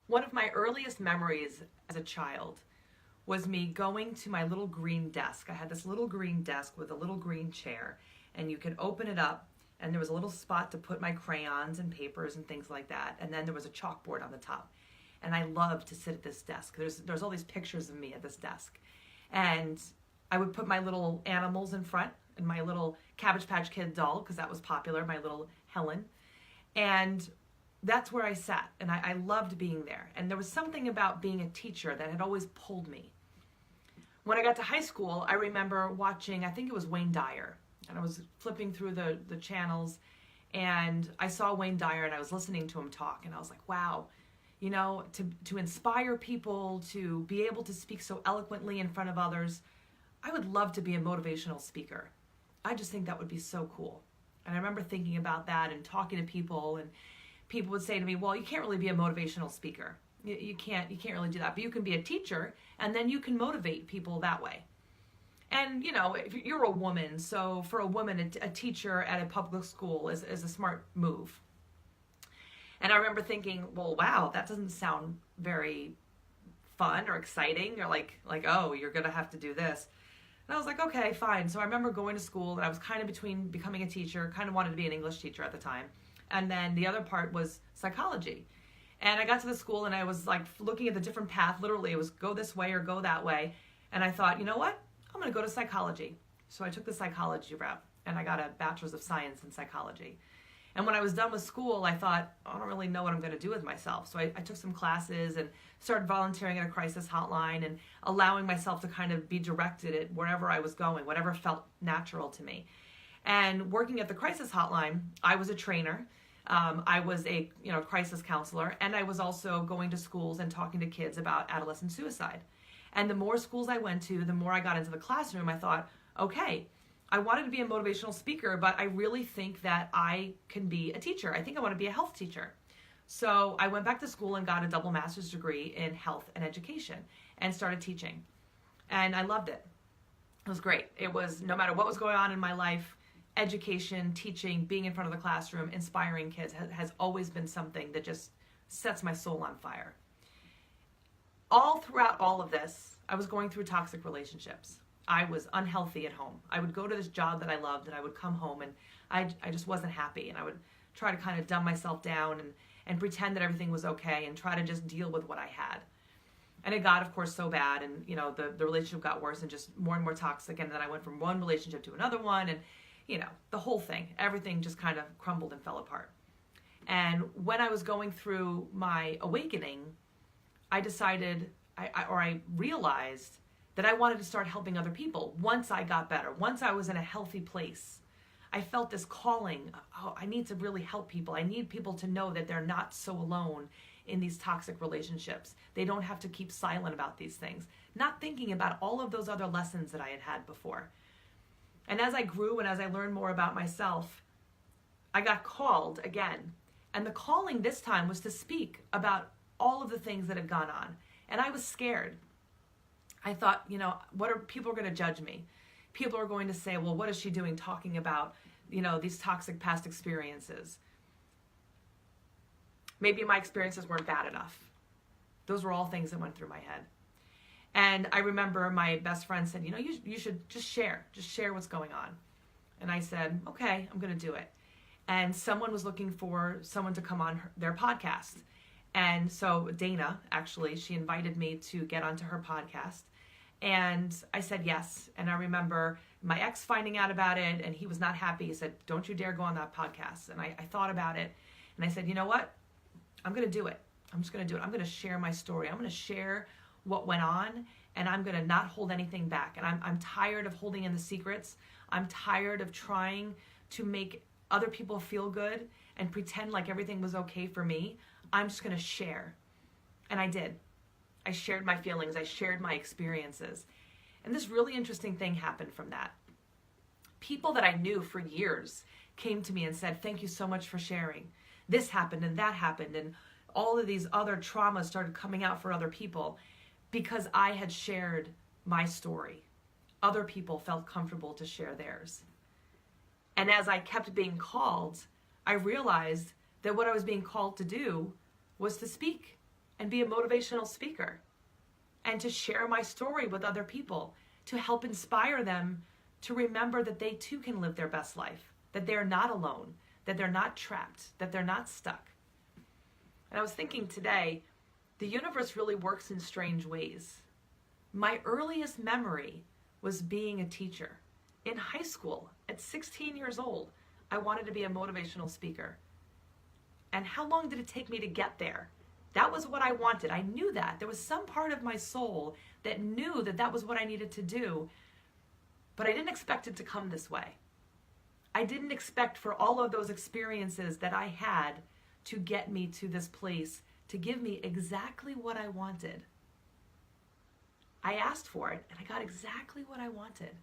One of my earliest memories as a child was me going to my little green desk. I had this little green desk with a little green chair, and you could open it up, and there was a little spot to put my crayons and papers and things like that. And then there was a chalkboard on the top. And I loved to sit at this desk. There's all these pictures of me at this desk. And I would put my little animals in front and my little Cabbage Patch Kid doll, because that was popular, my little Helen. And that's where I sat, and I loved being there. And there was something about being a teacher that had always pulled me. When I got to high school, I remember watching, I think it was Wayne Dyer, and I was flipping through the channels, and I saw Wayne Dyer, and I was listening to him talk, and I was like, wow, you know, to inspire people, to be able to speak so eloquently in front of others, I would love to be a motivational speaker. I just think that would be so cool. And I remember thinking about that and talking to people, and people would say to me, well, you can't really be a motivational speaker. You can't really do that, but you can be a teacher, and then you can motivate people that way. And, you know, if you're a woman, so for a woman, a teacher at a public school is a smart move. And I remember thinking, well, wow, that doesn't sound very fun or exciting, or like, oh, you're going to have to do this. And I was like, okay, fine. So I remember going to school, and I was kind of between becoming a teacher, kind of wanted to be an English teacher at the time. And then the other part was psychology. And I got to the school, and I was like looking at the different path. Literally, it was go this way or go that way. And I thought, you know what? I'm going to go to psychology. So I took the psychology route, and I got a bachelor's of science in psychology. And when I was done with school, I thought, I don't really know what I'm going to do with myself. So I took some classes and started volunteering at a crisis hotline and allowing myself to kind of be directed at wherever I was going, whatever felt natural to me. And working at the crisis hotline, I was a trainer. I was a crisis counselor, and I was also going to schools and talking to kids about adolescent suicide. And the more schools I went to, the more I got into the classroom, I thought, okay, I wanted to be a motivational speaker, but I really think that I can be a teacher. I think I want to be a health teacher. So I went back to school and got a double master's degree in health and education and started teaching. And I loved it. It was great. It was, no matter what was going on in my life, education, teaching, being in front of the classroom, inspiring kids has always been something that just sets my soul on fire. All throughout all of this, I was going through toxic relationships. I was unhealthy at home. I would go to this job that I loved, and I would come home, and I just wasn't happy, and I would try to kind of dumb myself down and pretend that everything was okay and try to just deal with what I had. And it got, of course, so bad, and the relationship got worse and just more and more toxic, and then I went from one relationship to another one, and the whole thing, everything just kind of crumbled and fell apart. And when I was going through my awakening, I decided, I realized that I wanted to start helping other people once I got better, once I was in a healthy place. I felt this calling, oh, I need to really help people. I need people to know that they're not so alone in these toxic relationships. They don't have to keep silent about these things. Not thinking about all of those other lessons that I had had before. And as I grew and as I learned more about myself, I got called again. And the calling this time was to speak about all of the things that had gone on. And I was scared. I thought, what are people going to judge me? People are going to say, well, what is she doing talking about, these toxic past experiences? Maybe my experiences weren't bad enough. Those were all things that went through my head. And I remember my best friend said, you should just share what's going on. And I said, okay, I'm going to do it. And someone was looking for someone to come on their podcast. And so Dana, actually, she invited me to get onto her podcast. And I said yes. And I remember my ex finding out about it, and he was not happy. He said, don't you dare go on that podcast. And I thought about it, and I said, you know what? I'm going to do it. I'm just going to do it. I'm going to share my story. I'm going to share what went on, and I'm going to not hold anything back. And I'm tired of holding in the secrets. I'm tired of trying to make other people feel good and pretend like everything was okay for me. I'm just going to share. And I did. I shared my feelings. I shared my experiences. And this really interesting thing happened from that. People that I knew for years came to me and said, thank you so much for sharing. This happened and that happened. And all of these other traumas started coming out for other people because I had shared my story. Other people felt comfortable to share theirs. And as I kept being called, I realized that what I was being called to do was to speak and be a motivational speaker and to share my story with other people, to help inspire them to remember that they too can live their best life, that they're not alone, that they're not trapped, that they're not stuck. And I was thinking today, the universe really works in strange ways. My earliest memory was being a teacher. In high school, at 16 years old, I wanted to be a motivational speaker. And how long did it take me to get there? That was what I wanted. I knew that. There was some part of my soul that knew that that was what I needed to do, but I didn't expect it to come this way. I didn't expect for all of those experiences that I had to get me to this place, to give me exactly what I wanted. I asked for it, and I got exactly what I wanted.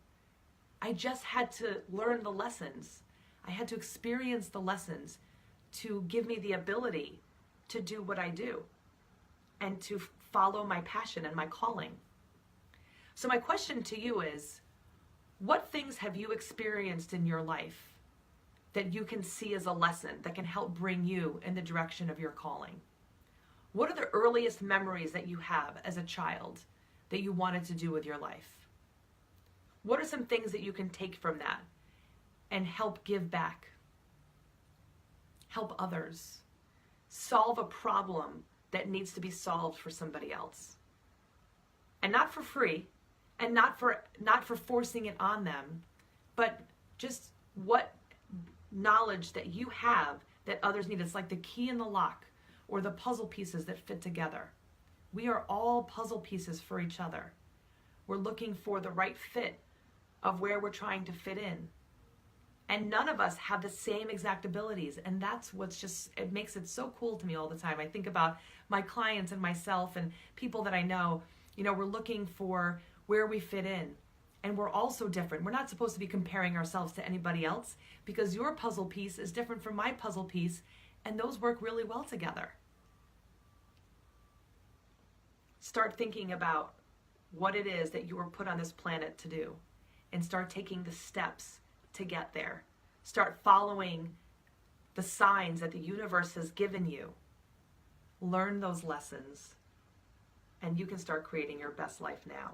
I just had to learn the lessons. I had to experience the lessons to give me the ability to do what I do and to follow my passion and my calling. So my question to you is, what things have you experienced in your life that you can see as a lesson that can help bring you in the direction of your calling? What are the earliest memories that you have as a child that you wanted to do with your life? What are some things that you can take from that and help give back? Help others. Solve a problem that needs to be solved for somebody else. And not for free, and not for forcing it on them, but just what knowledge that you have that others need. It's like the key in the lock or the puzzle pieces that fit together. We are all puzzle pieces for each other. We're looking for the right fit of where we're trying to fit in. And none of us have the same exact abilities. And that's what's just, it makes it so cool to me all the time. I think about my clients and myself and people that I know, we're looking for where we fit in. And we're all so different. We're not supposed to be comparing ourselves to anybody else because your puzzle piece is different from my puzzle piece, and those work really well together. Start thinking about what it is that you were put on this planet to do, and start taking the steps to get there. Start following the signs that the universe has given you. Learn those lessons, and you can start creating your best life now.